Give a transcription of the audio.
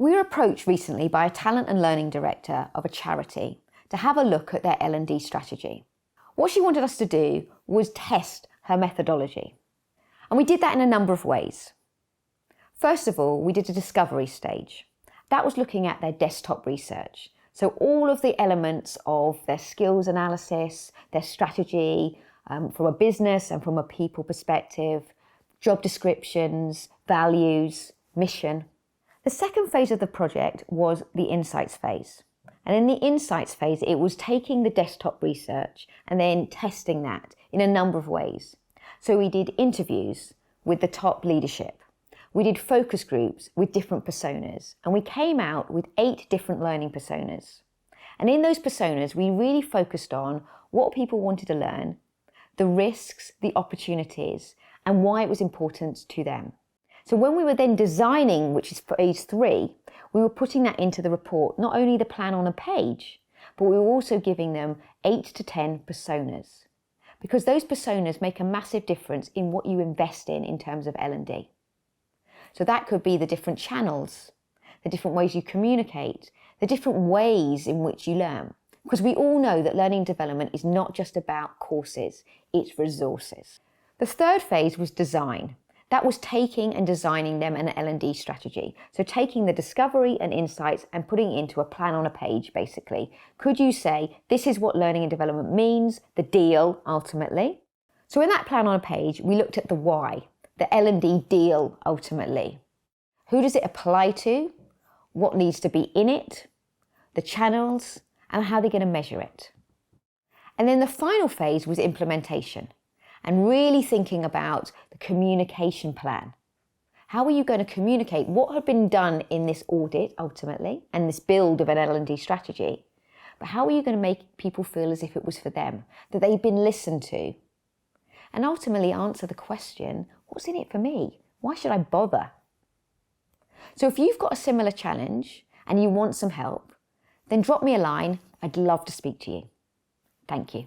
We were approached recently by a talent and learning director of a charity to have a look at their L&D strategy. What she wanted us to do was test her methodology. And we did that in a number of ways. First of all, we did a discovery stage. That was looking at their desktop research. So all of the elements of their skills analysis, their strategy, from a business and from a people perspective, job descriptions, values, mission. The second phase of the project was the insights phase. And in the insights phase, it was taking the desktop research and then testing that in a number of ways. So we did interviews with the top leadership. We did focus groups with different personas, and we came out with 8 different learning personas. And in those personas, we really focused on what people wanted to learn, the risks, the opportunities, and why it was important to them. So when we were then designing, which is phase 3, we were putting that into the report, not only the plan on a page, but we were also giving them 8 to 10 personas, because those personas make a massive difference in what you invest in terms of L&D. So that could be the different channels, the different ways you communicate, the different ways in which you learn. Because we all know that learning and development is not just about courses, it's resources. The third phase was design. That was taking and designing them an L&D strategy. So taking the discovery and insights and putting it into a plan on a page, basically. Could you say, this is what learning and development means, the deal, ultimately? So in that plan on a page, we looked at the why, the L&D deal, ultimately. Who does it apply to? What needs to be in it? The channels, and how they're going to measure it. And then the final phase was implementation. And really thinking about the communication plan. How are you going to communicate what had been done in this audit, ultimately, and this build of an L&D strategy? But how are you going to make people feel as if it was for them, that they've been listened to? And ultimately answer the question, what's in it for me? Why should I bother? So if you've got a similar challenge and you want some help, then drop me a line. I'd love to speak to you. Thank you.